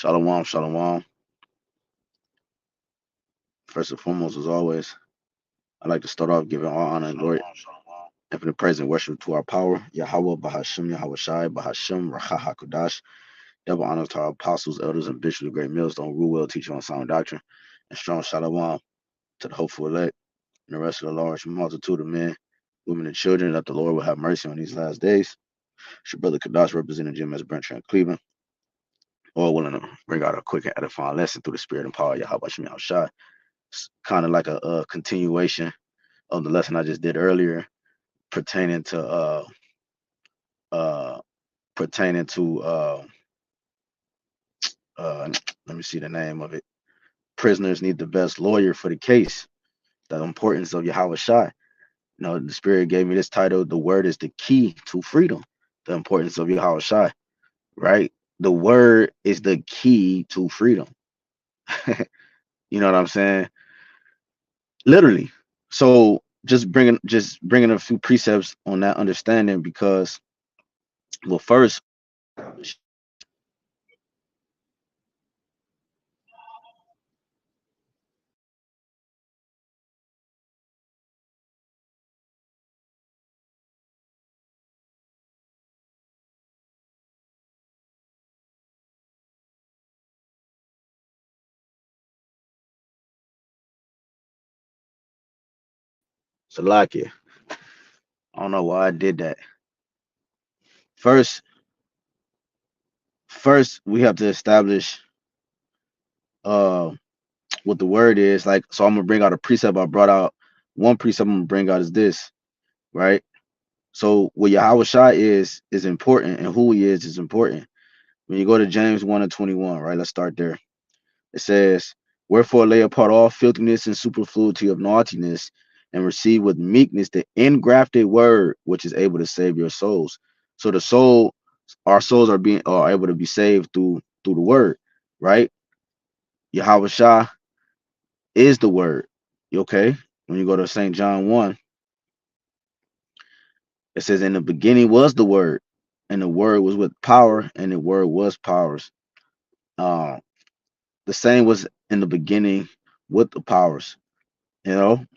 Shalom, shalom. First and foremost, as always, I'd like to start off giving all honor and glory, infinite praise and worship to our power, Yahweh, BAHASHAM, YAHWASHI, BAHASHAM, Rawchaa, HAQADASH. Double honors to our apostles, elders, and bishops of great mills, don't rule well, teach on sound doctrine, and strong shalom to the hopeful elect and the rest of the large multitude of men, women, and children, that the Lord will have mercy on these last days. It's your brother Kadash representing Jim S. Brent in Cleveland, all willing to bring out a quick and edifying lesson through the spirit and power of Yahwashi Yahushua. It's kind of like a continuation of the lesson I just did earlier pertaining to uh pertaining to let me see the name of it. Prisoners need the best lawyer for the case. The importance of Yahawah. The spirit gave me this title. The word is the key to freedom. The importance of Yahawah, right? The word is the key to freedom. You know what I'm saying? Literally. So just bringing a few precepts on that understanding, because well, first, Salakia. I don't know why I did that. First, we have to establish uh what the word is. Like, so I'm gonna bring out a precept I brought out. One precept I'm gonna bring out is this, right? So what Yahawah is important, and who he is important. When you go to James 1 and 21, right? Let's start there. It says, wherefore lay apart all filthiness and superfluity of naughtiness, and receive with meekness the engrafted word, which is able to save your souls. So our souls are able to be saved through the word, right? Yahawah is the word. Okay. When you go to St. John 1, it says, in the beginning was the word, and the word was with power, and the word was powers. Uh, the same was in the beginning with the powers.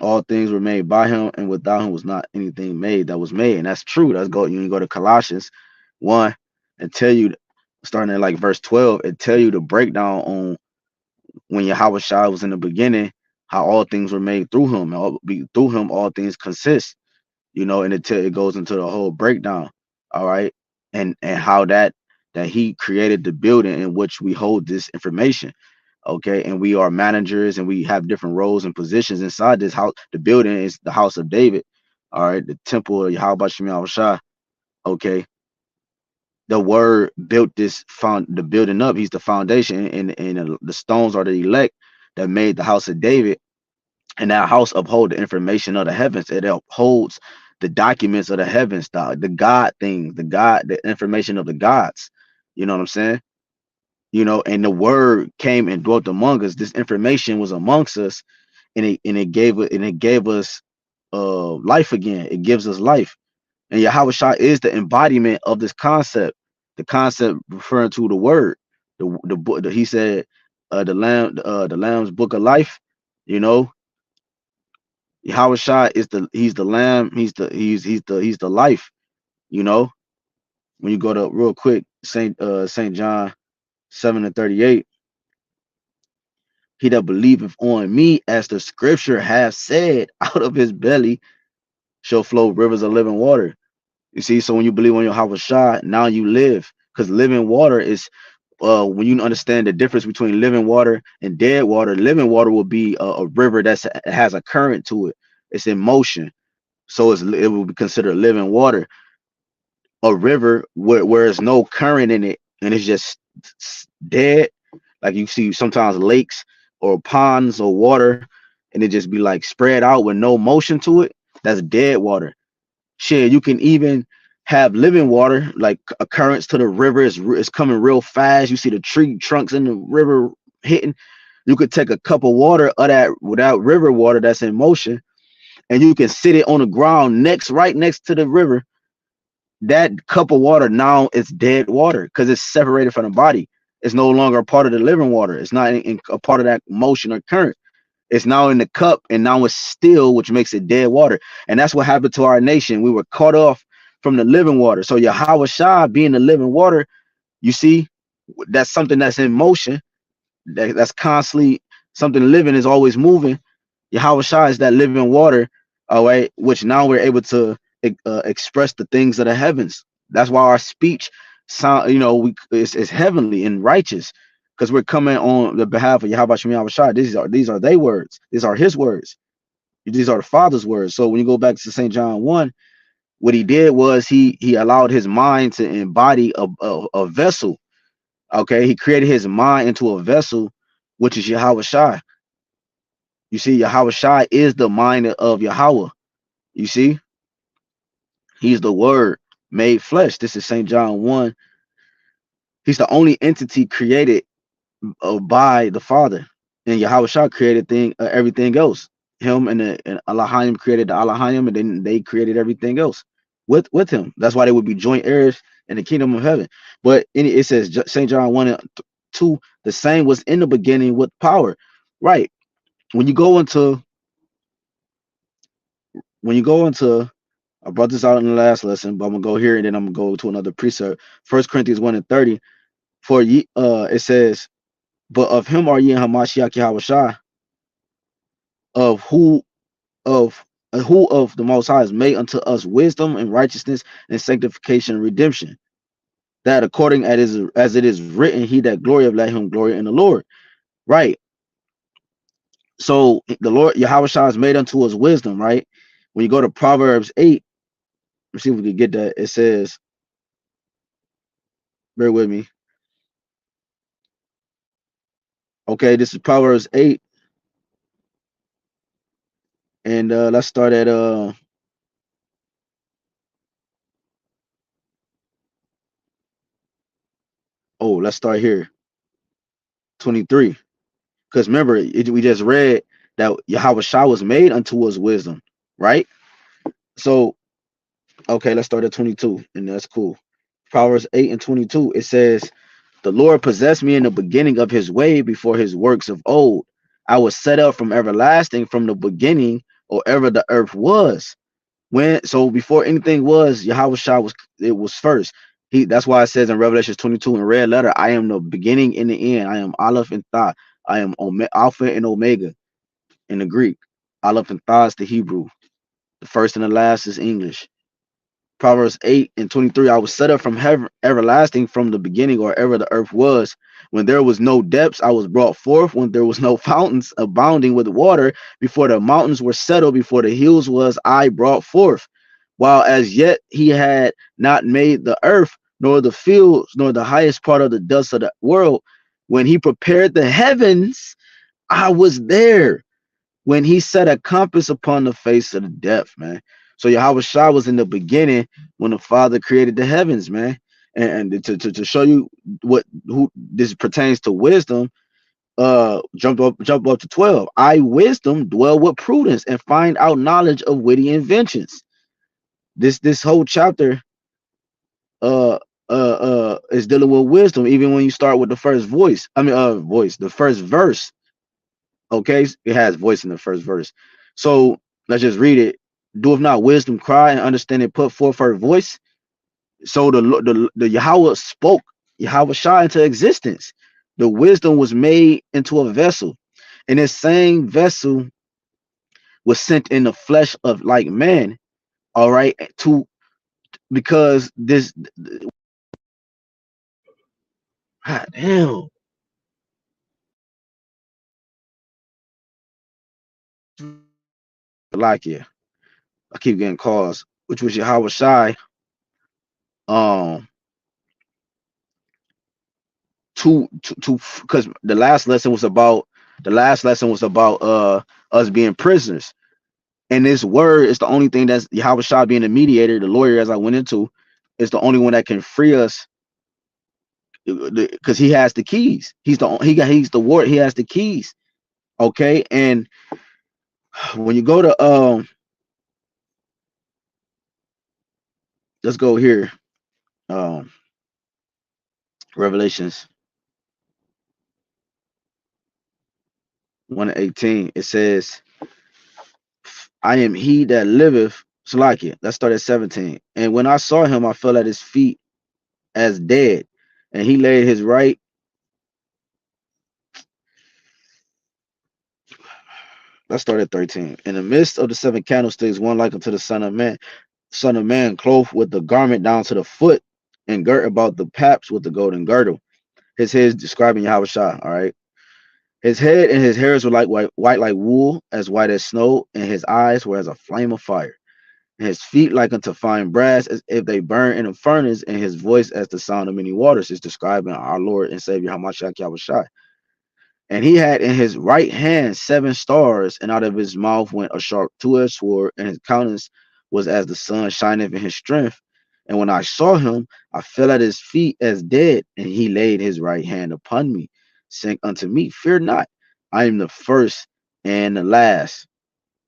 All things were made by him, and without him was not anything made that was made. And that's true. You go to Colossians 1 and tell you, starting at like verse 12, it tell you the breakdown on when Yahawah was in the beginning, how all things were made through him. Through him, all things consist. And it goes into the whole breakdown. All right, and how that he created the building in which we hold this information. Okay, and we are managers, and we have different roles and positions inside this house. The building is the house of David. All right, the temple of Yahweh. Okay, the word built the building up. He's the foundation, and the stones are the elect that made the house of David. And that house uphold the information of the heavens. It upholds the documents of the heavens, the God things, the information of the gods. You know what I'm saying? And the word came and dwelt among us. This information was amongst us, and it gave us life again. It gives us life. And Yahawah is the embodiment of this concept. The concept referring to the word. The book. He said, the Lamb's book of life. Yahawah he's the Lamb. He's the life. When you go to real quick, Saint John 7:38. He that believeth on me, as the scripture has said, out of his belly shall flow rivers of living water. You see, so when you believe on Yahawah, now you live, because living water is when you understand the difference between living water and dead water. Living water will be a river that has a current to it. It's in motion, so it will be considered living water. A river where there's no current in it and it's just dead, like you see sometimes lakes or ponds or water, and it just be like spread out with no motion to it. That's dead water. Shit, you can even have living water, like occurrence to the river is coming real fast. You see the tree trunks in the river hitting. You could take a cup of water of that without river water that's in motion, and you can sit it on the ground right next to the river. That cup of water now is dead water because it's separated from the body. It's no longer a part of the living water. It's not a part of that motion or current. It's now in the cup, and now it's still, which makes it dead water. And that's what happened to our nation. We were cut off from the living water. So Yahawashi being the living water, you see, that's something that's in motion, that's constantly something living, is always moving. Yahawashi is that living water, all right, which now we're able to express the things of the heavens. That's why our speech sound, is heavenly and righteous, because we're coming on the behalf of Yahawashi Yahawashi. These are their words. These are his words. These are the Father's words. So when you go back to St. John 1, what he did was he allowed his mind to embody a vessel. Okay, he created his mind into a vessel, which is Yahawashi. You see, Yahawashi is the mind of Yahweh. You see, he's the word made flesh. This is St. John 1. He's the only entity created by the Father. And Yahawashi created everything else. Him and Elohim created the Elohim, and then they created everything else with him. That's why they would be joint heirs in the kingdom of heaven. But it says St. John 1 and 2, the same was in the beginning with power. Right. When you go into I brought this out in the last lesson, but I'm gonna go here and then I'm gonna go to another precept. 1 Corinthians 1 and 30. For ye, it says, but of him are ye in Hamashiach Yahawashi, of who of the Most High is made unto us wisdom and righteousness and sanctification and redemption. That according as it is written, he that glorieth, let him glory in the Lord. Right. So the Lord Yahawashi is made unto us wisdom. Right. When you go to Proverbs 8, let's see if we can get that. It says, bear with me. Okay, this is Proverbs 8, and let's start at let's start here, 23. Because remember, we just read that Yahawashi was made unto us wisdom, right? So, okay, let's start at 22, and that's cool. Proverbs 8 and 22, it says, the Lord possessed me in the beginning of his way before his works of old. I was set up from everlasting, from the beginning, or ever the earth was. So before anything was, was first. That's why it says in Revelation 22 in red letter, I am the beginning and the end. I am Aleph and Tha. I am Alpha and Omega in the Greek. Aleph and Tha is the Hebrew. The first and the last is English. Proverbs 8 and 23, I was set up from heaven, everlasting, from the beginning, or ever the earth was. When there was no depths, I was brought forth. When there was no fountains abounding with water, before the mountains were settled, before the hills was I brought forth. While as yet he had not made the earth, nor the fields, nor the highest part of the dust of the world. When he prepared the heavens, I was there. When he set a compass upon the face of the depth, man. So Yahawashi was in the beginning when the Father created the heavens, man. And to show you who this pertains to wisdom, jump up to 12. I wisdom dwell with prudence and find out knowledge of witty inventions. This whole chapter is dealing with wisdom, even when you start with the first the first verse. Okay, it has voice in the first verse. So let's just read it. Doeth not wisdom cry, and understanding put forth her voice? So the Yahweh spoke Yahawashi into existence. The wisdom was made into a vessel, and this same vessel was sent in the flesh of like man. All right, because this, God damn, like, yeah, I keep getting calls, which was Yahawashi. Um, to because the last lesson was about us being prisoners, and this word is the only thing that's Yahawashi being the mediator, the lawyer, as I went into, is the only one that can free us, because he has the keys. He's the ward. He has the keys. Okay, and when you go to let's go here, um Revelations 1:18. It says, I am he that liveth. Salakia. Let's start at 17. And when I saw him, I fell at his feet as dead. And he laid his right. Let's start at 13. In the midst of the seven candlesticks, one like unto the Son of Man, clothed with the garment down to the foot, and girt about the paps with the golden girdle. His head is describing Yahawashi. All right. His head and his hairs were like white like wool, as white as snow, and his eyes were as a flame of fire. And his feet like unto fine brass, as if they burn in a furnace, and his voice as the sound of many waters, is describing our Lord and Savior Hamashiach Yahawashi. And he had in his right hand 7 stars, and out of his mouth went a sharp two-edged sword, and his countenance was as the sun shineth in his strength. And when I saw him, I fell at his feet as dead, and he laid his right hand upon me, saying unto me, Fear not, I am the first and the last.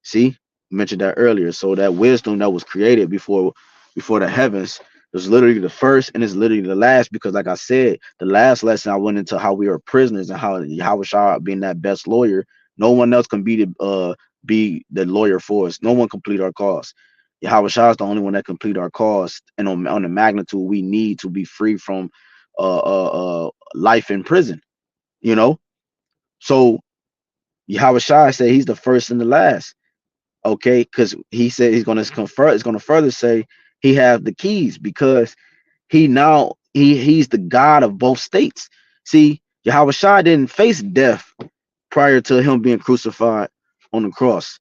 See, mentioned that earlier. So that wisdom that was created before the heavens was literally the first and is literally the last, because like I said, the last lesson I went into how we are prisoners and how Yahweh being that best lawyer, no one else can be the lawyer for us. No one complete our cause. Yahweh is the only one that complete our cause and on the magnitude we need to be free from life in prison, you know. So Yahweh said he's the first and the last. Okay, because he said he's going to confer. It's going to further say he have the keys, because he's the God of both states. See, Yahweh didn't face death prior to him being crucified on the cross.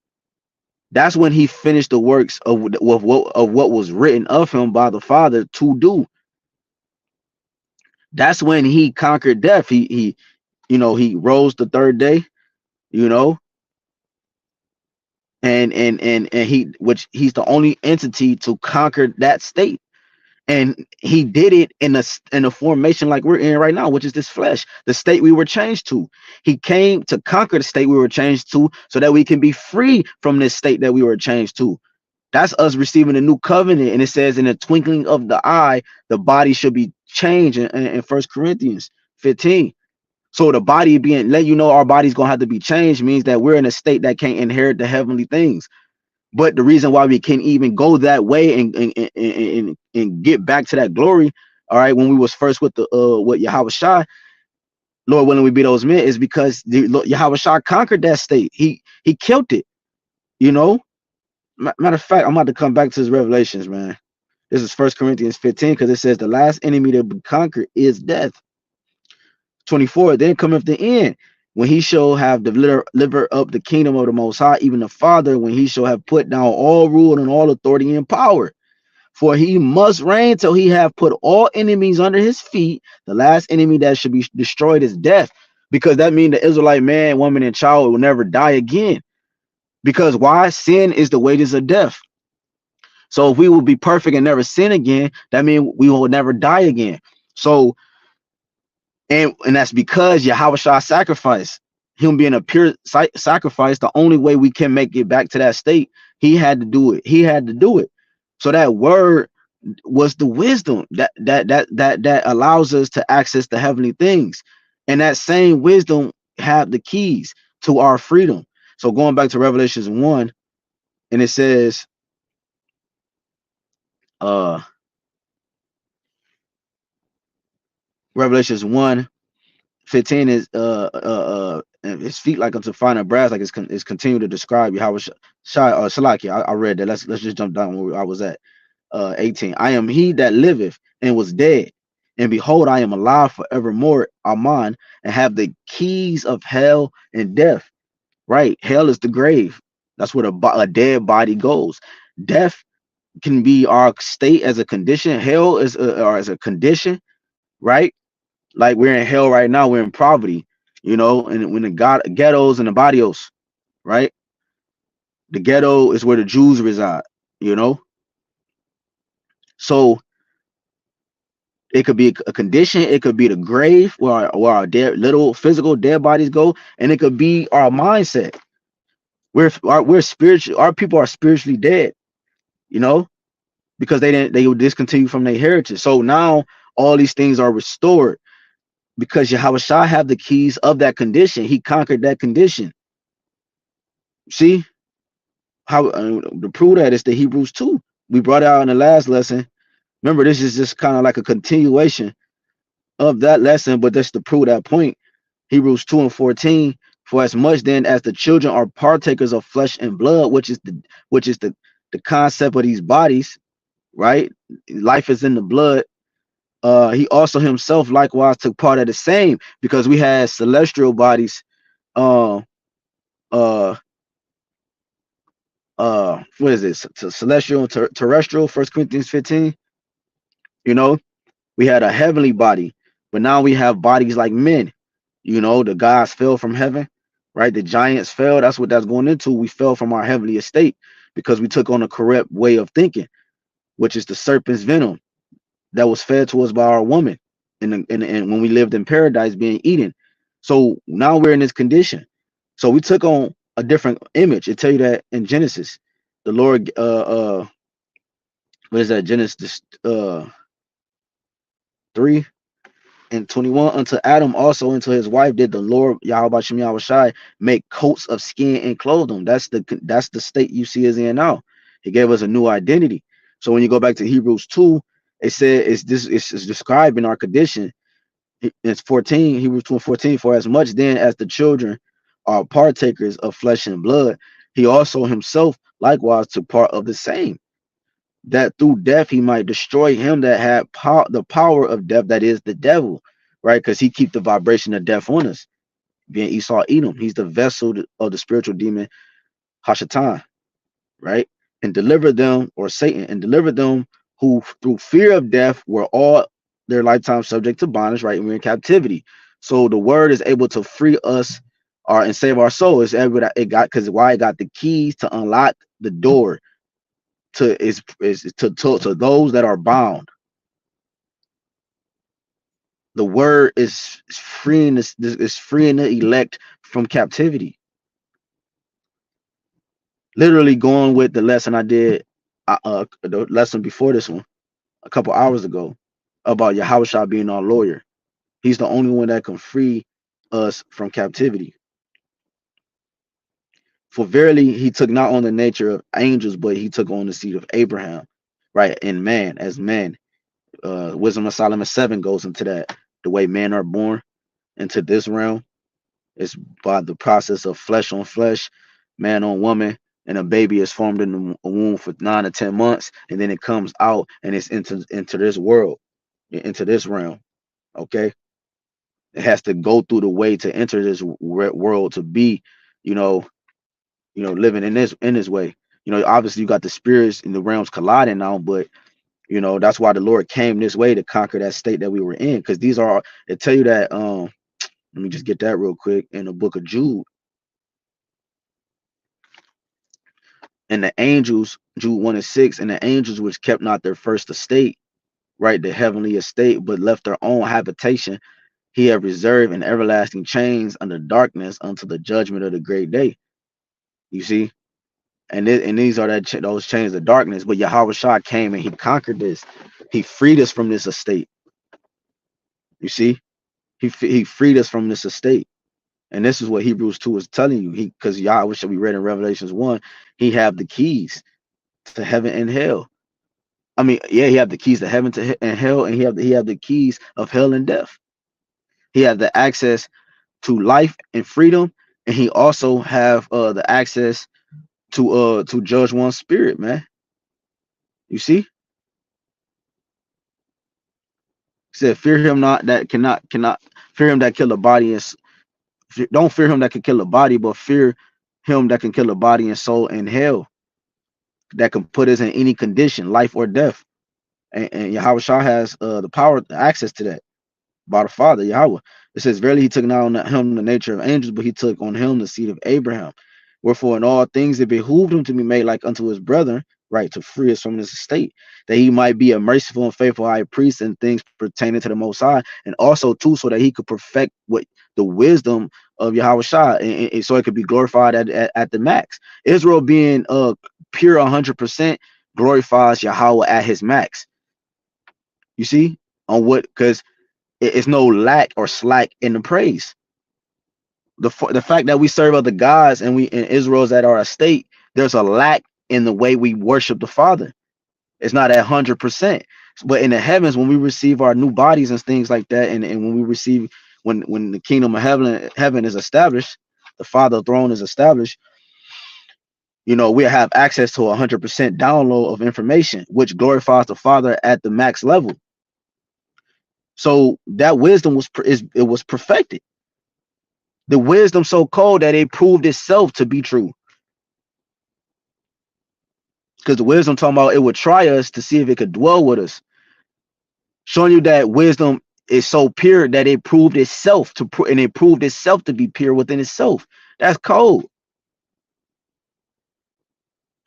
That's when he finished the works of what was written of him by the Father to do. That's when he conquered death. He he rose the third day. You know, and he's the only entity to conquer that state, and he did it in a formation like we're in right now, which is this flesh, the state we were changed to. He came to conquer the state we were changed to, so that we can be free from this state that we were changed to. That's us receiving a new covenant, and it says in the twinkling of the eye the body should be changed in 1 Corinthians 15. So the body being let you know our body's gonna have to be changed means that we're in a state that can't inherit the heavenly things. But the reason why we can even go that way and get back to that glory, all right, when we was first with the with Yahawashi, Lord willing we be those men, is because Yahawashi conquered that state. He killed it. You know, matter of fact, I'm about to come back to his revelations, man. This is 1 Corinthians 15, because it says the last enemy to be conquered is death. 24, then cometh the end, when he shall have delivered up the kingdom of the Most High, even the Father, when he shall have put down all rule and all authority and power. For he must reign till he have put all enemies under his feet. The last enemy that should be destroyed is death, because that means the Israelite man, woman, and child will never die again. Because why? Sin is the wages of death. So if we will be perfect and never sin again, that means we will never die again. So and that's because Yahweh sacrifice, him being a pure sacrifice, the only way we can make it back to that state, he had to do it. He had to do it. So that word was the wisdom that allows us to access the heavenly things. And that same wisdom have the keys to our freedom. So going back to Revelations 1, and it says, Revelations 1:15 is and his feet like unto finer brass, like it's continuing to describe you how Shalaki. I read that. Let's just jump down where I was at. 18. I am he that liveth and was dead, and behold, I am alive forevermore, Aman, and have the keys of hell and death. Right, hell is the grave. That's where a dead body goes. Death can be our state as a condition. Hell is or as a condition, right? Like we're in hell right now, we're in poverty, you know, and when the ghettos and the barrios, right? The ghetto is where the Jews reside, you know. So it could be a condition, it could be the grave where our dead little physical dead bodies go, and it could be our mindset. We're spiritual, our people are spiritually dead, you know, because they would discontinue from their heritage. So now all these things are restored, because Yahweh have the keys of that condition. He conquered that condition. See how to prove that is the Hebrews 2. We brought out in the last lesson. Remember, this is just kind of like a continuation of that lesson, but that's to prove that point. Hebrews 2 and 14. For as much then as the children are partakers of flesh and blood, which is the concept of these bodies, right? Life is in the blood. He also himself likewise took part of the same, because we had celestial bodies, uh uh what is this? Celestial and terrestrial, 1 Corinthians 15. You know, we had a heavenly body, but now we have bodies like men. You know, the gods fell from heaven, right? The giants fell. That's what that's going into. We fell from our heavenly estate because we took on a corrupt way of thinking, which is the serpent's venom that was fed to us by our woman, and when we lived in paradise being eaten. So now we're in this condition. So we took on a different image. It tell you that in Genesis, the Lord, what is that? Genesis 3:21. Unto Adam also unto his wife did the Lord Yahwashi make coats of skin and clothe them. That's the state you see us in now. He gave us a new identity. So when you go back to Hebrews 2, it said it's describing our condition. It's 14, Hebrews 2:14. For as much then as the children are partakers of flesh and blood, he also himself likewise took part of the same, that through death he might destroy him that had the power of death, that is the devil, right? Because he keep the vibration of death on us. Being Esau Edom, he's the vessel of the spiritual demon Hashatan, right? And deliver them, or Satan, and deliver them who through fear of death were all their lifetime subject to bondage, right? And we're in captivity. So the word is able to free us and save our soul. It's able to, it got, because why? It got the keys to unlock the door to those that are bound. The word is freeing this is freeing the elect from captivity. Literally going with the lesson I did, the lesson before this one, a couple hours ago, about Yahawashi being our lawyer. He's the only one that can free us from captivity. For verily he took not on the nature of angels, but he took on the seed of Abraham, right? In man, as man. Wisdom of Solomon 7 goes into that. The way men are born into this realm is by the process of flesh on flesh, man on woman, and a baby is formed in the womb for 9 to 10 months, and then it comes out and it's into this world, into this realm. Okay, it has to go through the way to enter this world to be, you know, living in this way. Obviously you got the spirits in the realms colliding now, but that's why the Lord came this way to conquer that state that we were in, because these are, it tell you that, let me just get that real quick, in the book of Jude. And the angels, Jude 1 and 6, and the angels which kept not their first estate, right, the heavenly estate, but left their own habitation, he have reserved in everlasting chains under darkness unto the judgment of the great day. You see? And these are those chains of darkness. But Yahawashi came and he conquered this. He freed us from this estate. You see? He freed us from this estate. And this is what Hebrews 2 is telling you. Because Yahawashi, we read in Revelations 1, he have the keys to heaven and hell. I mean, yeah, he have the keys to heaven and hell, and he have the keys of hell and death. He have the access to life and freedom, and he also have the access to judge one's spirit, man. You see? He said, fear him not that cannot fear him that kill the body, and don't fear him that can kill the body, but fear him that can kill the body and soul in hell, that can put us in any condition, life or death. And Yahweh Shah has the power, the access to that, by the Father, Yahweh. It says, verily he took not on him the nature of angels, but he took on him the seed of Abraham. Wherefore in all things it behooved him to be made like unto his brethren, right, to free us from this estate, that he might be a merciful and faithful high priest in things pertaining to the Most High, and also too so that he could perfect what the wisdom of Yahweh Shah, and so it could be glorified at the max. Israel being pure 100% glorifies Yahweh at his max. You see? On what? Because it's no lack or slack in the praise. The fact that we serve other gods and we in Israel's at our estate, there's a lack in the way we worship the Father. It's not at 100%. But in the heavens, when we receive our new bodies and things like that, and when we receive when the kingdom of heaven is established, the Father throne is established, you know, we have access to 100% download of information, which glorifies the Father at the max level. So that wisdom it was perfected. The wisdom so cold that it proved itself to be true. Because the wisdom talking about it would try us to see if it could dwell with us, showing you that wisdom is so pure that it proved itself and it proved itself to be pure within itself. That's cold.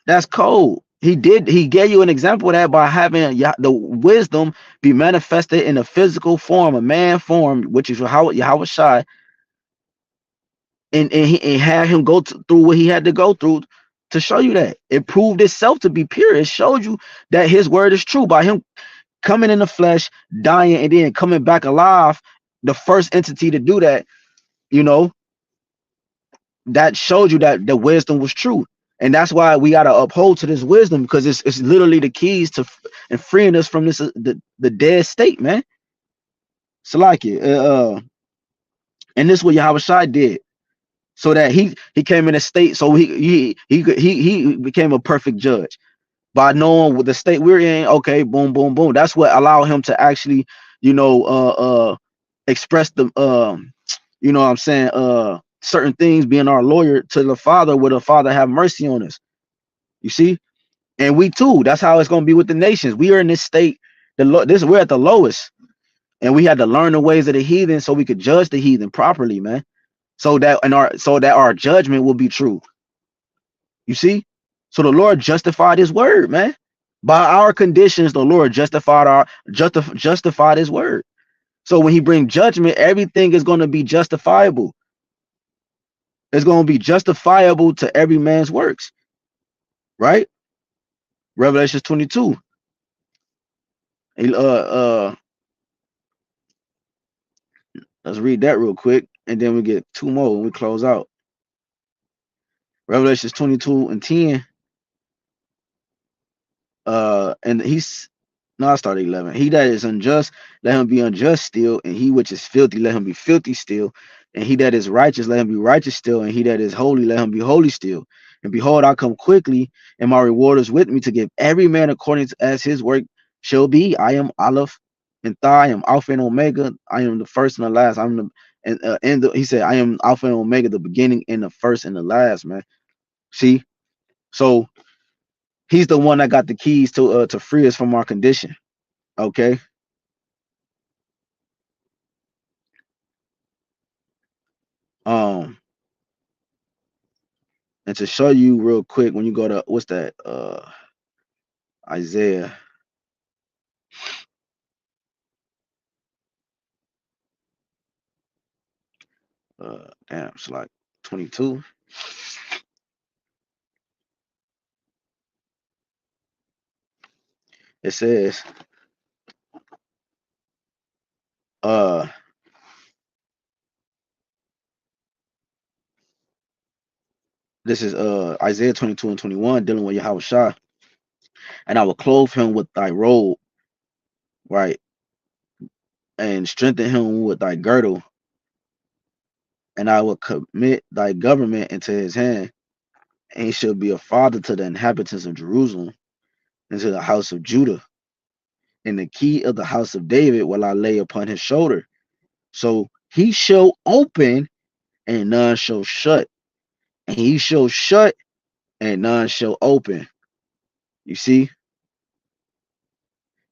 That's cold. He gave you an example of that by having the wisdom be manifested in a physical form, a man form, which is Yahwashi, and had him go through what he had to go through to show you that. It proved itself to be pure. It showed you that his word is true by him coming in the flesh, dying, and then coming back alive. The first entity to do that, you know, that showed you that the wisdom was true. And that's why we got to uphold to this wisdom, because it's literally the keys to and freeing us from this the dead state, man. So like it, and this is what Yahweh did, so that he came in a state, so he became a perfect judge by knowing what the state we're in. Okay, boom, boom, boom. That's what allowed him to actually, you know, express the you know what I'm saying, certain things, being our lawyer to the Father, where the Father have mercy on us. You see? And we too, that's how it's gonna be with the nations. We are in this state, we're at the lowest, and we had to learn the ways of the heathen so we could judge the heathen properly, man. So that our judgment will be true. You see? So the Lord justified his word, man. By our conditions, the Lord justified his word. So when he brings judgment, everything is going to be justifiable. It's going to be justifiable to every man's works, right? Revelation 22. Let's read that real quick, and then we get two more when we close out. Revelations 22 and 10. And he's no, I started 11. He that is unjust, let him be unjust still, and he which is filthy, let him be filthy still, and he that is righteous, let him be righteous still, and he that is holy, let him be holy still. And behold, I come quickly, and my reward is with me to give every man according to as his work shall be. I am Aleph and Thai, I am Alpha and Omega. I am the first and the last. I'm the he said, I am Alpha and Omega, the beginning and the first and the last, man. See, so he's the one that got the keys to free us from our condition. Okay. Um, and to show you real quick, when you go to what's that? Isaiah. Damn, it's like 22. It says, uh, this is Isaiah 22 and 21, dealing with Yahawashi. And I will clothe him with thy robe, right? And strengthen him with thy girdle, and I will commit thy government into his hand, and he shall be a father to the inhabitants of Jerusalem, and to the house of Judah. And the key of the house of David will I lay upon his shoulder. So he shall open, and none shall shut, and he shall shut, and none shall open. You see?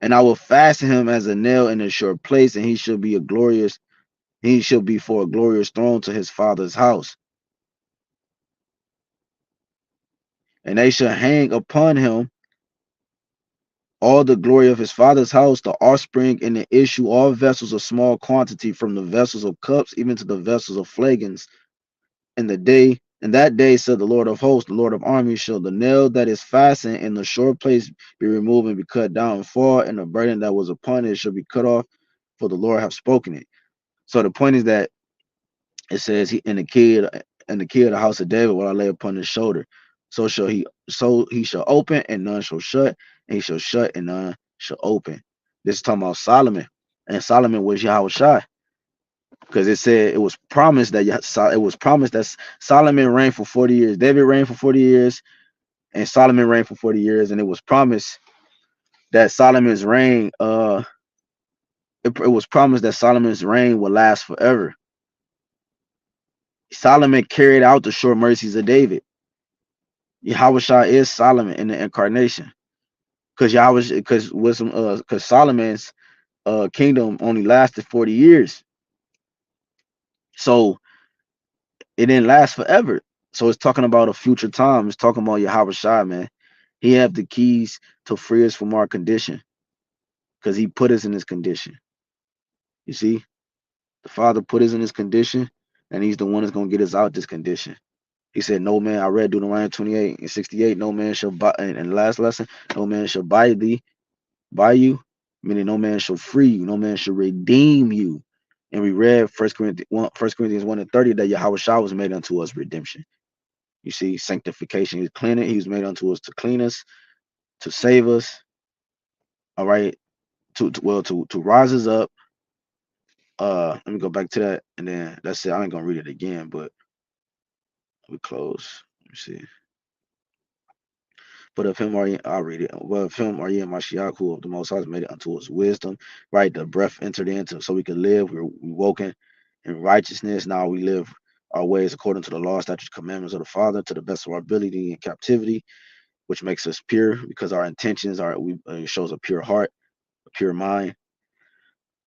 And I will fasten him as a nail in a sure place, and he shall be for a glorious throne to his father's house. And they shall hang upon him all the glory of his father's house, the offspring and the issue, all vessels of small quantity, from the vessels of cups even to the vessels of flagons. In that day, said the Lord of hosts, the Lord of armies, shall the nail that is fastened in the sure place be removed and be cut down and fall, and the burden that was upon it shall be cut off, for the Lord hath spoken it. So the point is that It says, he and the key of the house of David will I lay upon his shoulder. So he shall open and none shall shut, and he shall shut and none shall open. This is talking about Solomon. And Solomon was Yahawashi, because it said it was promised that Solomon reigned for 40 years. David reigned for 40 years, and Solomon reigned for 40 years, and it was promised that Solomon's reign it was promised that Solomon's reign would last forever. Solomon carried out the sure mercies of David. Yahawashi is Solomon in the incarnation, because because Solomon's kingdom only lasted 40 years, so it didn't last forever. So it's talking about a future time. It's talking about Yahawashi, man. He have the keys to free us from our condition, because he put us in this condition. You see, the Father put us in this condition, and he's the one that's gonna get us out this condition. He said, "No man." I read Deuteronomy 28 and 68. No man shall buy. And the last lesson, no man shall buy you, meaning no man shall free you, no man shall redeem you. And we read First Corinthians 1 and 30 that Yahweh was made unto us redemption. You see, sanctification. He was made unto us to clean us, to save us. All right, to rise us up. Let me go back to that, and then that's it. I ain't gonna read it again, but we close. Let me see. But of him are ye, I'll read it. Well, of him are ye in Mashiach, who of the Most High has made it unto us wisdom, right? The breath entered into, so we could live. We woken in righteousness. Now we live our ways according to the law, statutes, commandments of the Father, to the best of our ability in captivity, which makes us pure, because our intentions are, it shows a pure heart, a pure mind,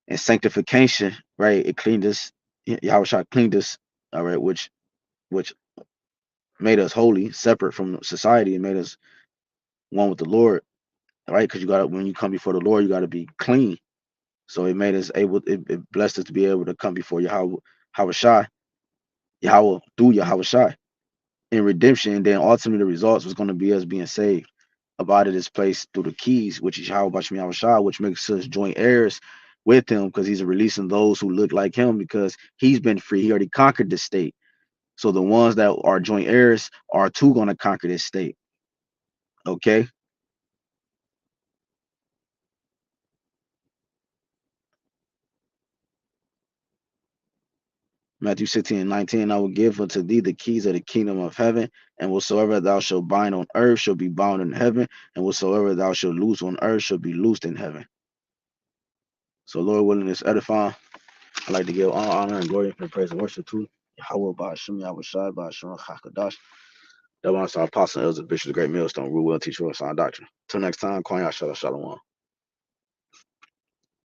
and sanctification, right? It cleaned us. Yahweh cleaned us, all right, which made us holy, separate from society, and made us one with the Lord, right? Because you got to, when you come before the Lord, you got to be clean. So it made us able. It blessed us to be able to come before Yahweh through Yahweh in redemption. And then ultimately the results was going to be us being saved. About it is placed through the keys, which is Yahweh, which makes us joint heirs with him, because he's releasing those who look like him, because he's been free. He already conquered this state. So the ones that are joint heirs are too going to conquer this state. Okay. Matthew 16 and 19, I will give unto thee the keys of the kingdom of heaven, and whatsoever thou shalt bind on earth shall be bound in heaven, and whatsoever thou shalt loose on earth shall be loosed in heaven. So Lord willing, this edifying. I'd like to give all honor and glory and praise and worship to Yahweh, BAHASHAM, YAHWASHI, BAHASHAM, HAQADASH. That one our apostle, elders, bishop, the great millstone, rule well, teach us our doctrine. Till next time, Kwanya Shalom.